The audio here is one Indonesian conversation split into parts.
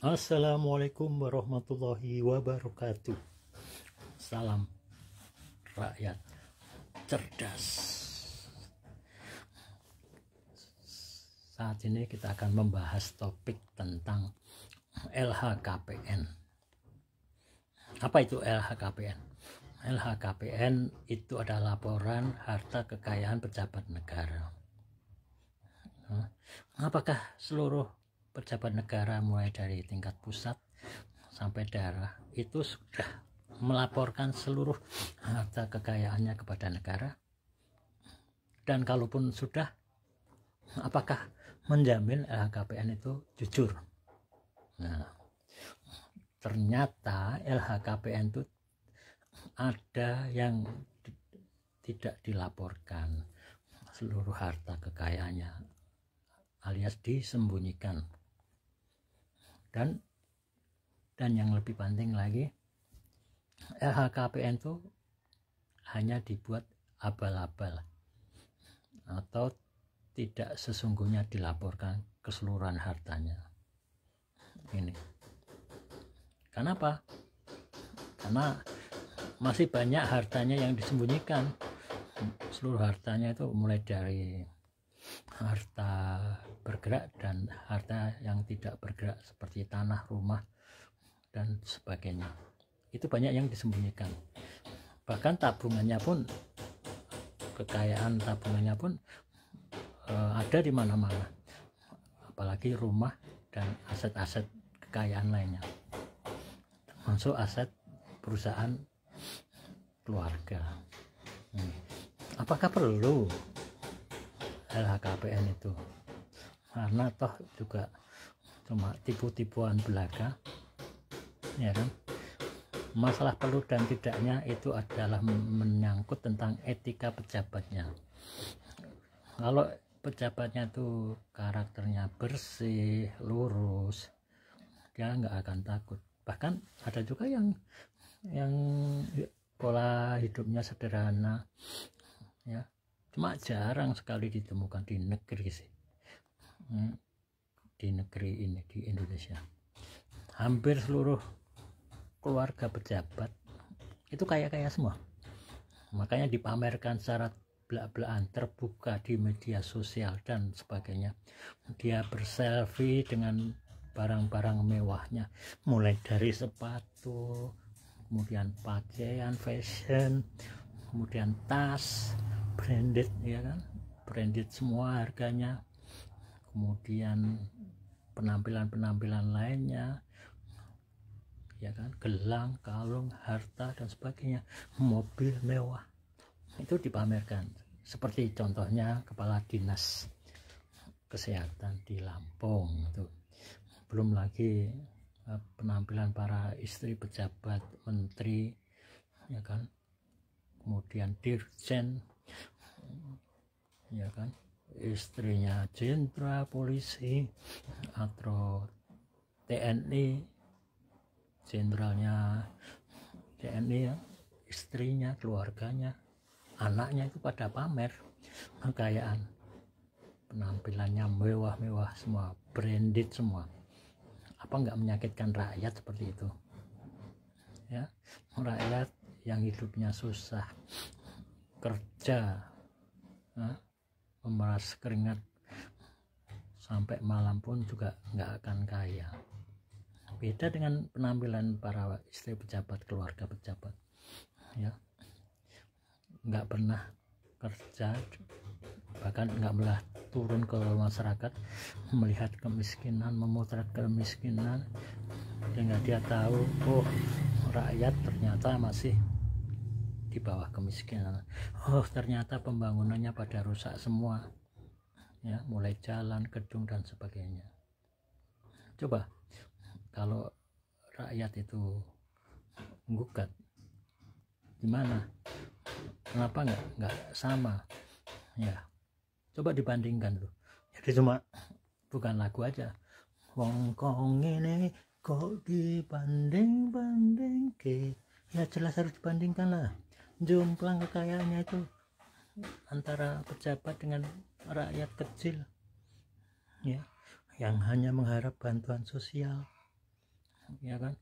Assalamualaikum warahmatullahi wabarakatuh. Salam rakyat cerdas. Saat ini kita akan membahas topik tentang LHKPN. Apa itu LHKPN? LHKPN itu adalah laporan harta kekayaan pejabat negara. Apakah seluruh pejabat negara mulai dari tingkat pusat sampai daerah itu sudah melaporkan seluruh harta kekayaannya kepada negara? Dan kalaupun sudah, apakah menjamin LHKPN itu jujur? Nah, ternyata LHKPN itu ada yang tidak dilaporkan seluruh harta kekayaannya, alias disembunyikan. Dan yang lebih penting lagi, LHKPN itu hanya dibuat abal-abal atau tidak sesungguhnya dilaporkan keseluruhan hartanya. Ini kenapa? Karena masih banyak hartanya yang disembunyikan. Seluruh hartanya itu mulai dari harta bergerak dan harta yang tidak bergerak seperti tanah, rumah, dan sebagainya. Itu banyak yang disembunyikan. Bahkan tabungannya pun, kekayaan tabungannya pun ada di mana-mana. Apalagi rumah dan aset-aset kekayaan lainnya, termasuk aset perusahaan keluarga. Apakah perlu LHKPN itu? Karena toh juga cuma tipu-tipuan belaka, ya kan? Masalah perlu dan tidaknya itu adalah menyangkut tentang etika pejabatnya. Kalau pejabatnya itu karakternya bersih, lurus, dia nggak akan takut. Bahkan ada juga yang pola hidupnya sederhana, ya, cuma jarang sekali ditemukan di negeri sih. Di negeri ini, di Indonesia, hampir seluruh keluarga pejabat itu kaya-kaya semua. Makanya dipamerkan secara belak-belakan, terbuka di media sosial dan sebagainya. Dia berselfie dengan barang-barang mewahnya, mulai dari sepatu, kemudian pakaian fashion, kemudian tas branded, ya kan, branded semua harganya, kemudian penampilan lainnya, ya kan, gelang, kalung, harta dan sebagainya, mobil mewah itu dipamerkan. Seperti contohnya kepala dinas kesehatan di Lampung itu. Belum lagi penampilan para istri pejabat, menteri, ya kan, kemudian dirjen, ya kan, istrinya jenderal polisi atau TNI, jenderalnya TNI, ya, istrinya, keluarganya, anaknya itu pada pamer kekayaan, penampilannya mewah-mewah semua, branded semua. Apa nggak menyakitkan rakyat seperti itu? Ya, rakyat yang hidupnya susah, kerja, memeras keringat sampai malam pun juga nggak akan kaya. Beda dengan penampilan para istri pejabat, keluarga pejabat, ya, nggak pernah kerja, bahkan nggak pernah turun ke masyarakat melihat kemiskinan, memotret kemiskinan, sehingga dia tahu, oh, rakyat ternyata masih di bawah kemiskinan. Oh, ternyata pembangunannya pada rusak semua, ya, mulai jalan, gedung dan sebagainya. Coba kalau rakyat itu gugat, gimana? Kenapa nggak sama? Ya, coba dibandingkan tuh. Jadi cuma bukan lagu aja. Wongkong ini kok dibanding-banding ke? Ya jelas harus dibandingkan lah. Jomplang kekayaannya itu antara pejabat dengan rakyat kecil, ya, yang hanya mengharap bantuan sosial, ya kan,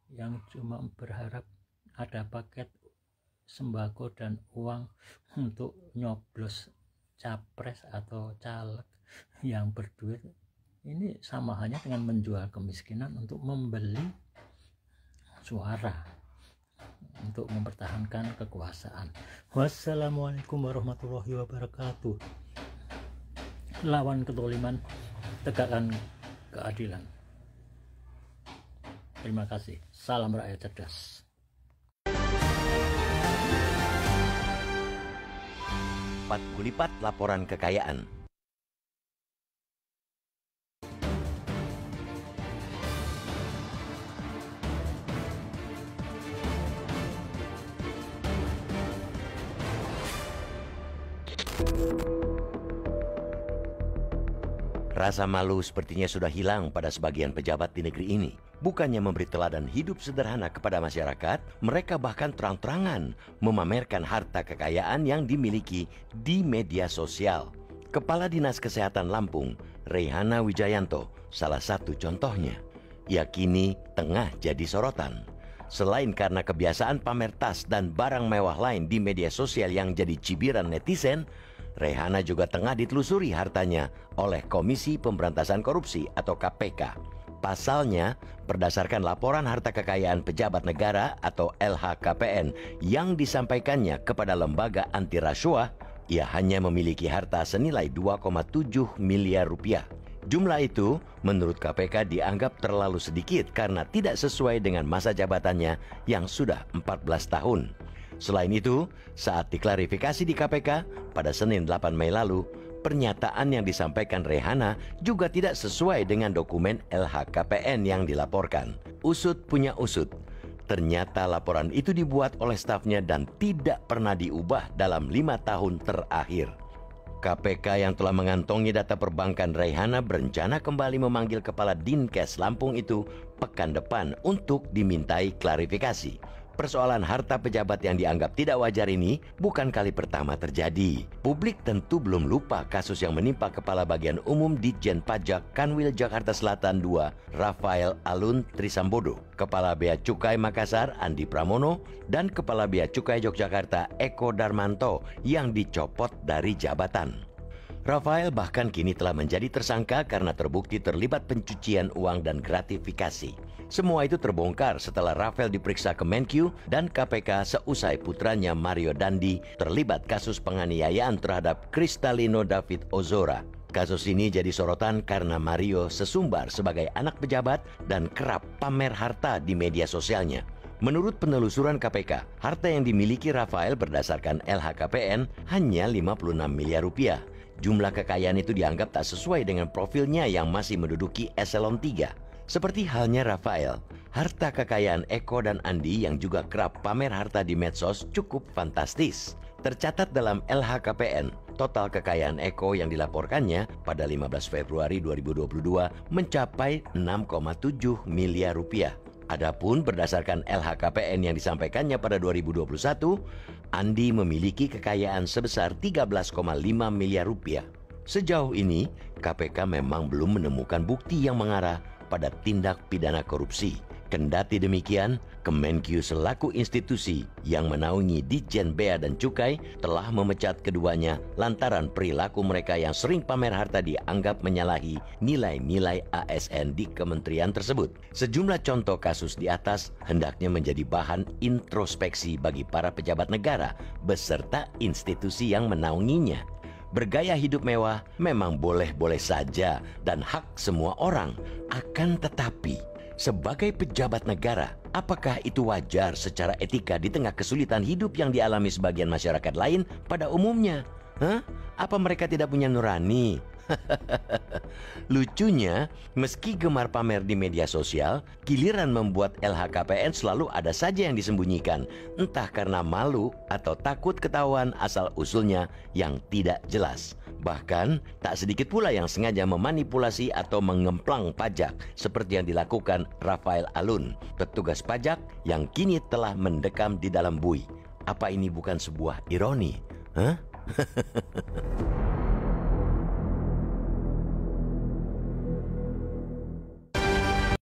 yang cuma berharap ada paket sembako dan uang untuk nyoblos capres atau caleg yang berduit. Ini sama halnya dengan menjual kemiskinan untuk membeli suara, untuk mempertahankan kekuasaan. Wassalamualaikum warahmatullahi wabarakatuh. Lawan ketoliman, tegakkan keadilan. Terima kasih. Salam rakyat cerdas. Empat Gulipat Laporan Kekayaan. Rasa malu sepertinya sudah hilang pada sebagian pejabat di negeri ini. Bukannya memberi teladan hidup sederhana kepada masyarakat, mereka bahkan terang-terangan memamerkan harta kekayaan yang dimiliki di media sosial. Kepala Dinas Kesehatan Lampung, Reyhana Wijayanto, salah satu contohnya. Ia kini tengah jadi sorotan. Selain karena kebiasaan pamer tas dan barang mewah lain di media sosial yang jadi cibiran netizen, Reyhana juga tengah ditelusuri hartanya oleh Komisi Pemberantasan Korupsi atau KPK. Pasalnya, berdasarkan laporan harta kekayaan pejabat negara atau LHKPN yang disampaikannya kepada lembaga anti rasuah, ia hanya memiliki harta senilai 2,7 miliar rupiah. Jumlah itu menurut KPK dianggap terlalu sedikit karena tidak sesuai dengan masa jabatannya yang sudah 14 tahun. Selain itu, saat diklarifikasi di KPK pada Senin 8 Mei lalu, pernyataan yang disampaikan Reyhana juga tidak sesuai dengan dokumen LHKPN yang dilaporkan. Usut punya usut. Ternyata laporan itu dibuat oleh stafnya dan tidak pernah diubah dalam 5 tahun terakhir. KPK yang telah mengantongi data perbankan Reyhana berencana kembali memanggil Kepala Dinkes Lampung itu pekan depan untuk dimintai klarifikasi. Persoalan harta pejabat yang dianggap tidak wajar ini bukan kali pertama terjadi. Publik tentu belum lupa kasus yang menimpa Kepala Bagian Umum Ditjen Pajak Kanwil Jakarta Selatan II, Rafael Alun Trisambodo, Kepala Bea Cukai Makassar Andi Pramono, dan Kepala Bea Cukai Yogyakarta Eko Darmanto yang dicopot dari jabatan. Rafael bahkan kini telah menjadi tersangka karena terbukti terlibat pencucian uang dan gratifikasi. Semua itu terbongkar setelah Rafael diperiksa Kemenkyu dan KPK seusai putranya Mario Dandi terlibat kasus penganiayaan terhadap Kristalino David Ozora. Kasus ini jadi sorotan karena Mario sesumbar sebagai anak pejabat dan kerap pamer harta di media sosialnya. Menurut penelusuran KPK, harta yang dimiliki Rafael berdasarkan LHKPN hanya 56 miliar rupiah. Jumlah kekayaan itu dianggap tak sesuai dengan profilnya yang masih menduduki eselon 3. Seperti halnya Rafael, harta kekayaan Eko dan Andi yang juga kerap pamer harta di medsos cukup fantastis. Tercatat dalam LHKPN, total kekayaan Eko yang dilaporkannya pada 15 Februari 2022 mencapai 6,7 miliar rupiah. Adapun berdasarkan LHKPN yang disampaikannya pada 2021, Andi memiliki kekayaan sebesar 13,5 miliar rupiah. Sejauh ini, KPK memang belum menemukan bukti yang mengarah pada tindak pidana korupsi. Kendati demikian, Kemenkyu selaku institusi yang menaungi Ditjen Bea dan Cukai telah memecat keduanya lantaran perilaku mereka yang sering pamer harta dianggap menyalahi nilai-nilai ASN di kementerian tersebut. Sejumlah contoh kasus di atas hendaknya menjadi bahan introspeksi bagi para pejabat negara beserta institusi yang menaunginya. Bergaya hidup mewah memang boleh-boleh saja dan hak semua orang. Akan tetapi, sebagai pejabat negara, apakah itu wajar secara etika di tengah kesulitan hidup yang dialami sebagian masyarakat lain pada umumnya? Apa mereka tidak punya nurani? Lucunya, meski gemar pamer di media sosial, giliran membuat LHKPN selalu ada saja yang disembunyikan, entah karena malu atau takut ketahuan asal-usulnya yang tidak jelas. Bahkan, tak sedikit pula yang sengaja memanipulasi atau mengemplang pajak, seperti yang dilakukan Rafael Alun, petugas pajak yang kini telah mendekam di dalam bui. Apa ini bukan sebuah ironi?